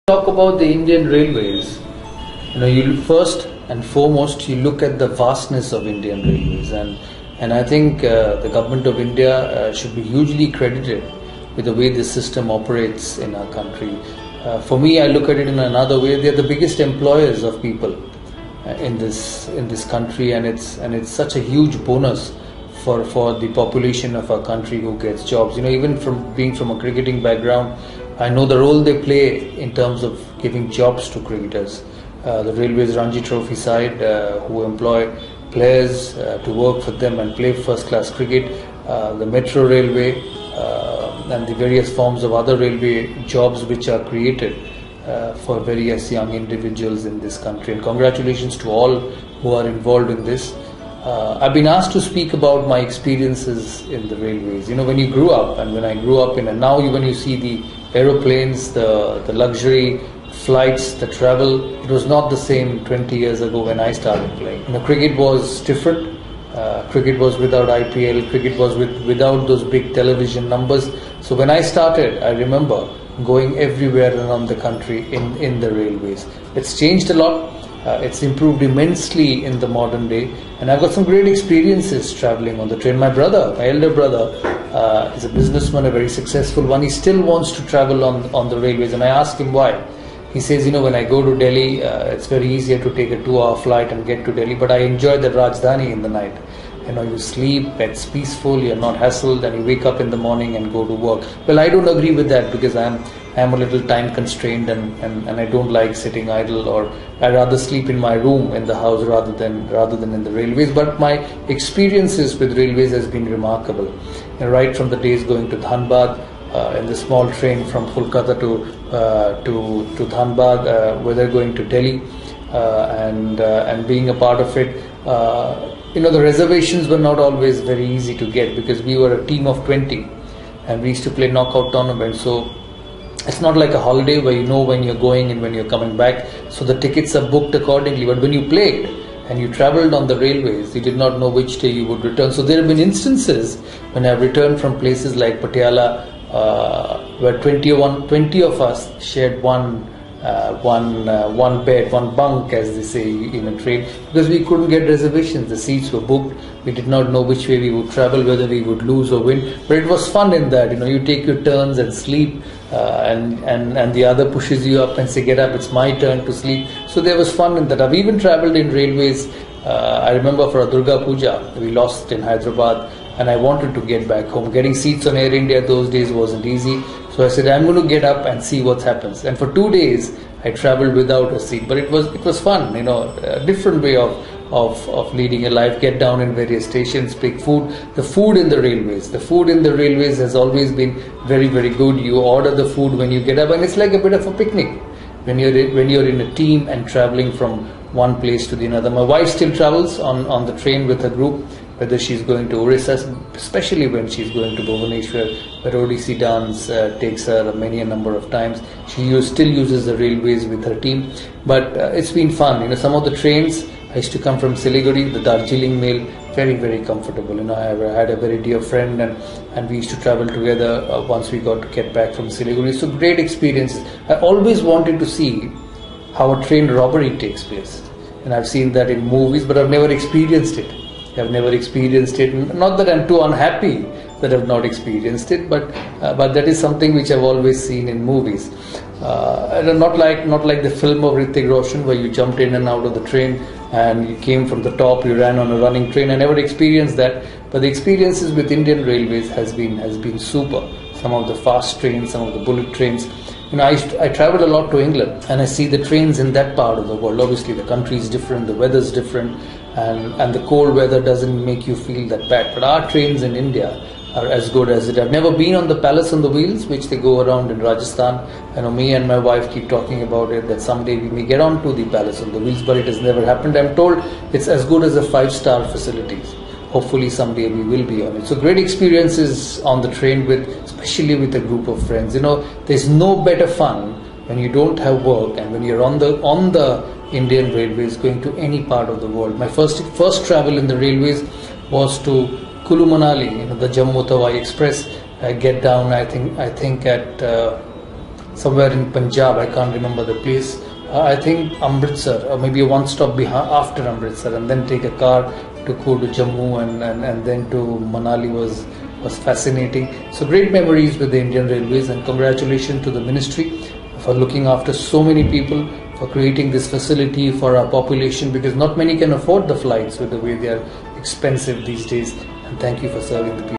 Talk about the Indian Railways, you first and foremost you look at the vastness of Indian Railways, and I think the government of India should be hugely credited with the way this system operates in our country. For me, I look at it in another way. They are the biggest employers of people in this country, and it's such a huge bonus for the population of our country who gets jobs. Even from being from a cricketing background, I know the role they play in terms of giving jobs to cricketers. The Railways Ranji Trophy side who employ players to work for them and play first-class cricket, the Metro Railway and the various forms of other railway jobs which are created for various young individuals in this country. And congratulations to all who are involved in this. I've been asked to speak about my experiences in the railways. When you grew up, and when I grew up and now when you see the aeroplanes, the luxury flights, the travel, it was not the same 20 years ago when I started playing. Cricket was different. Cricket was without IPL, cricket was without those big television numbers. So when I started, I remember going everywhere around the country in the railways. It's changed a lot. It's improved immensely in the modern day, and I've got some great experiences traveling on the train. My elder brother, is a businessman, a very successful one. He still wants to travel on the railways, and I asked him why. He says, when I go to Delhi, it's very easier to take a 2-hour flight and get to Delhi, but I enjoy the Rajdhani in the night. You sleep, it's peaceful, you're not hassled, and you wake up in the morning and go to work. Well, I don't agree with that because I'm a little time constrained and I don't like sitting idle, or I'd rather sleep in my room in the house rather than in the railways. But my experiences with railways has been remarkable. Right from the days going to Dhanbad, in the small train from Kolkata to Dhanbad, whether going to Delhi and being a part of it. The reservations were not always very easy to get because we were a team of 20 and we used to play knockout tournaments. So it's not like a holiday where you know when you're going and when you're coming back. So the tickets are booked accordingly. But when you played and you traveled on the railways, you did not know which day you would return. So there have been instances when I've returned from places like Patiala, where 20 of us shared one bed, one bunk, as they say in a train, because we couldn't get reservations. The seats were booked. We did not know which way we would travel, whether we would lose or win. But it was fun in that, you take your turns and sleep, and the other pushes you up and say, get up, it's my turn to sleep. So there was fun in that. I've even traveled in railways. I remember for a Durga Puja, we lost in Hyderabad, and I wanted to get back home. Getting seats on Air India those days wasn't easy. So I said, I'm going to get up and see what happens. And for 2 days, I traveled without a seat. But it was fun, a different way of leading a life. Get down in various stations, pick food. The food in the railways has always been very, very good. You order the food when you get up, and it's like a bit of a picnic when you're in a team and traveling from one place to the another. My wife still travels on the train with her group, whether she's going to Orissa, especially when she's going to Bhubaneswar, where ODC dance takes her many a number of times. She still uses the railways with her team, but it's been fun. Some of the trains, I used to come from Siliguri, the Darjeeling Mail, very, very comfortable. I had a very dear friend, and we used to travel together once we got to get back from Siliguri. So great experiences. I always wanted to see how a train robbery takes place, and I've seen that in movies, but I've never experienced it. Not that I'm too unhappy that I've not experienced it, but that is something which I've always seen in movies. Not like the film of Hrithik Roshan, where you jumped in and out of the train and you came from the top, you ran on a running train. I never experienced that, but the experiences with Indian Railways has been super. Some of the fast trains, some of the bullet trains. I travel a lot to England, and I see the trains in that part of the world. Obviously, the country is different, the weather is different, and the cold weather doesn't make you feel that bad. But our trains in India are as good as it. I've never been on the Palace on the Wheels, which they go around in Rajasthan. Me and my wife keep talking about it, that someday we may get on to the Palace on the Wheels, but it has never happened. I'm told it's as good as a 5-star facilities. Hopefully someday we will be on it. So great experiences on the train, especially with a group of friends. There's no better fun when you don't have work and when you're on the Indian Railways going to any part of the world. My first travel in the railways was to Kulu Manali, the Jammu Tawi Express. I get down, I think at somewhere in Punjab. I can't remember the place. I think Amritsar, or maybe a one stop behind after Amritsar, and then take a car to go to Jammu and then to Manali was fascinating. So great memories with the Indian Railways, and congratulations to the ministry for looking after so many people, for creating this facility for our population, because not many can afford the flights with the way they are expensive these days. And thank you for serving the people.